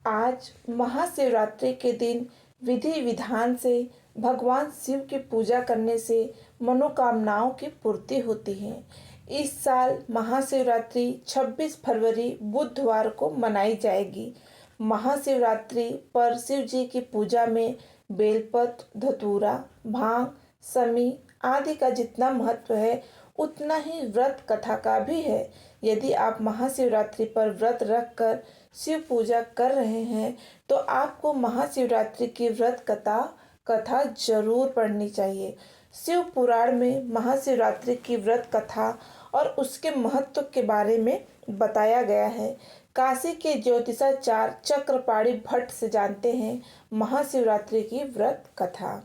आज महाशिवरात्रि के दिन विधि विधान से भगवान शिव की पूजा करने से मनोकामनाओं की पूर्ति होती है। इस साल महाशिवरात्रि 26 फरवरी बुधवार को मनाई जाएगी। महाशिवरात्रि पर शिव जी की पूजा में बेलपत्र, धतूरा, भांग, समी आदि का जितना महत्व है उतना ही व्रत कथा का भी है। यदि आप महाशिवरात्रि पर व्रत रखकर शिव पूजा कर रहे हैं तो आपको महाशिवरात्रि की व्रत कथा कथा जरूर पढ़नी चाहिए। शिव पुराण में महाशिवरात्रि की व्रत कथा और उसके महत्व के बारे में बताया गया है। काशी के ज्योतिषाचार्य चक्रपाणी भट्ट से जानते हैं महाशिवरात्रि की व्रत कथा।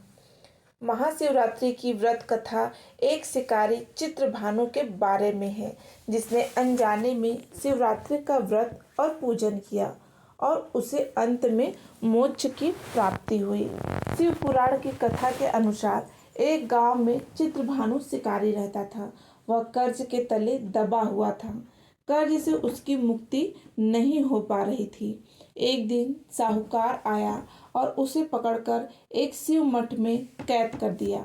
महाशिवरात्रि की व्रत कथा एक शिकारी चित्रभानु के बारे में है, जिसने अनजाने में शिवरात्रि का व्रत और पूजन किया और उसे अंत में मोक्ष की प्राप्ति हुई। शिव पुराण की कथा के अनुसार एक गांव में चित्रभानु शिकारी रहता था। वह कर्ज के तले दबा हुआ था। कर्ज से उसकी मुक्ति नहीं हो पा रही थी। एक दिन साहूकार आया और उसे पकड़कर एक शिव मठ में कैद कर दिया।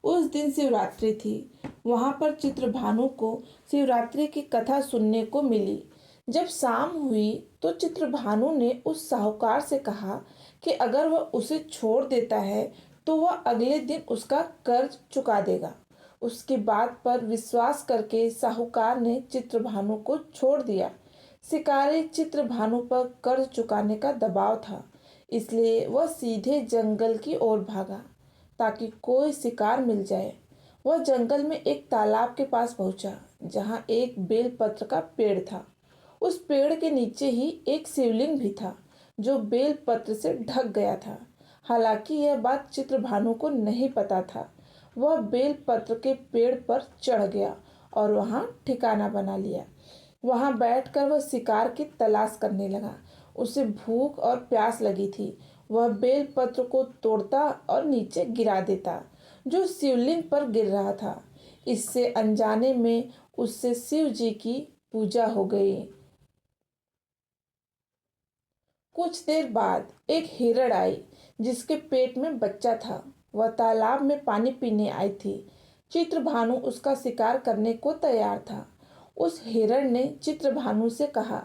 उस दिन शिवरात्रि थी। वहां पर चित्रभानु को शिवरात्रि की कथा सुनने को मिली। जब शाम हुई तो चित्रभानु ने उस साहूकार से कहा कि अगर वह उसे छोड़ देता है तो वह अगले दिन उसका कर्ज चुका देगा। उसकी बात पर विश्वास करके साहूकार ने चित्रभानु को छोड़ दिया। शिकारी चित्रभानु पर कर्ज चुकाने का दबाव था, इसलिए वह सीधे जंगल की ओर भागा ताकि कोई शिकार मिल जाए। वह जंगल में एक तालाब के पास पहुंचा, जहां एक बेलपत्र का पेड़ था। उस पेड़ के नीचे ही एक शिवलिंग भी था, जो बेलपत्र से ढक गया था। हालांकि यह बात चित्रभानु को नहीं पता था। वह बेलपत्र के पेड़ पर चढ़ गया और वहां ठिकाना बना लिया। वहां बैठकर वह शिकार की तलाश करने लगा। उसे भूख और प्यास लगी थी। वह बेलपत्र को तोड़ता और नीचे गिरा देता, जो शिवलिंग पर गिर रहा था। इससे अनजाने में उससे शिव जी की पूजा हो गई। कुछ देर बाद एक हिरण आई, जिसके पेट में बच्चा था। वह तालाब में पानी पीने आई थी। चित्रभानु उसका शिकार करने को तैयार था। उस हिरण ने चित्रभानु से कहा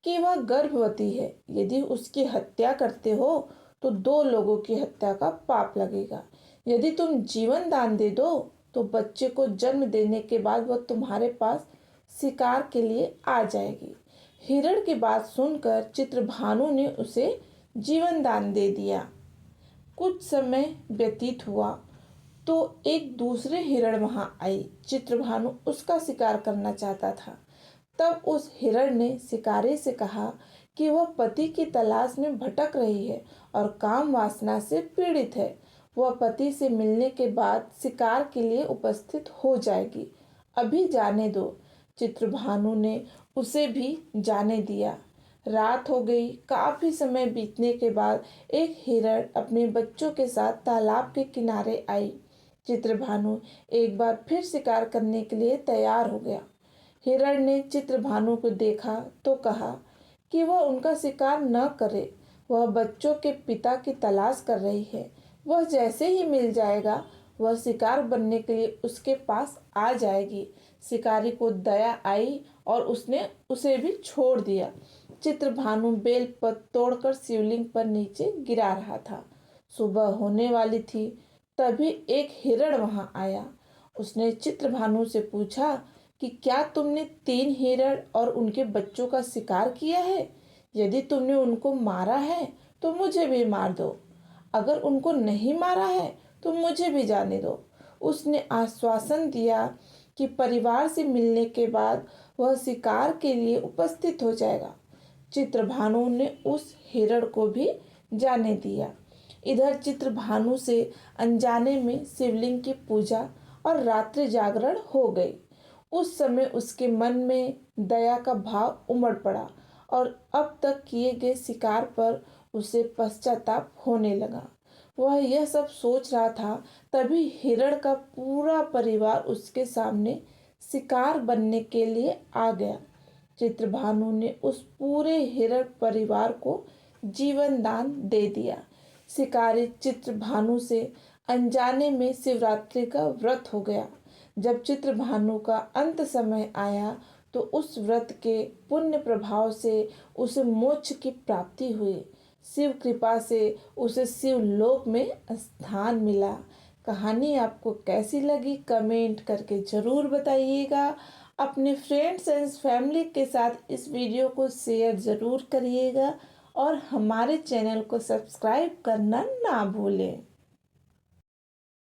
कि वह गर्भवती है। यदि उसकी हत्या करते हो तो 2 लोगों की हत्या का पाप लगेगा। यदि तुम जीवन दान दे दो तो बच्चे को जन्म देने के बाद वह तुम्हारे पास शिकार के लिए आ जाएगी। हिरण की बात सुनकर चित्रभानु ने उसे जीवन दान दे दिया। कुछ समय व्यतीत हुआ तो एक दूसरे हिरण वहां आई। चित्रभानु उसका शिकार करना चाहता था। तब उस हिरण ने शिकारी से कहा कि वह पति की तलाश में भटक रही है और काम वासना से पीड़ित है। वह पति से मिलने के बाद शिकार के लिए उपस्थित हो जाएगी। अभी जाने दो। चित्रभानु ने उसे भी जाने दिया। रात हो गई। काफी समय बीतने के बाद एक हिरण अपने बच्चों के साथ तालाब के किनारे आई। चित्रभानु एक बार फिर शिकार करने के लिए तैयार हो गया। हिरण ने चित्रभानु को देखा तो कहा कि वह उनका शिकार न करे। वह बच्चों के पिता की तलाश कर रही है। वह जैसे ही मिल जाएगा वह शिकार बनने के लिए उसके पास आ जाएगी। शिकारी को दया आई और उसने उसे भी छोड़ दिया। चित्रभानु बेलपत्र तोड़कर शिवलिंग पर नीचे गिरा रहा था। सुबह होने वाली थी, तभी एक हिरण वहां आया। उसने चित्रभानु से पूछा कि क्या तुमने 3 हिरण और उनके बच्चों का शिकार किया है? यदि तुमने उनको मारा है तो मुझे भी मार दो। अगर उनको नहीं मारा है तो मुझे भी जाने दो। उसने आश्वासन दिया कि परिवार से मिलने के बाद वह शिकार के लिए उपस्थित हो जाएगा। चित्रभानु ने उस हिरण को भी जाने दिया। इधर चित्रभानु से अनजाने में शिवलिंग की पूजा और रात्रि जागरण हो गई। उस समय उसके मन में दया का भाव उमड़ पड़ा और अब तक किए गए शिकार पर उसे पश्चाताप होने लगा। वह यह सब सोच रहा था, तभी हिरण का पूरा परिवार उसके सामने शिकार बनने के लिए आ गया। चित्रभानु ने उस पूरे हिरण परिवार को जीवन दान दे दिया। शिकारी चित्रभानु से अनजाने में शिवरात्रि का व्रत हो गया। जब चित्रभानु का अंत समय आया तो उस व्रत के पुण्य प्रभाव से उसे मोक्ष की प्राप्ति हुई। शिव कृपा से उसे शिवलोक में स्थान मिला। कहानी आपको कैसी लगी कमेंट करके ज़रूर बताइएगा। अपने फ्रेंड्स एंड फैमिली के साथ इस वीडियो को शेयर ज़रूर करिएगा और हमारे चैनल को सब्सक्राइब करना ना भूलें।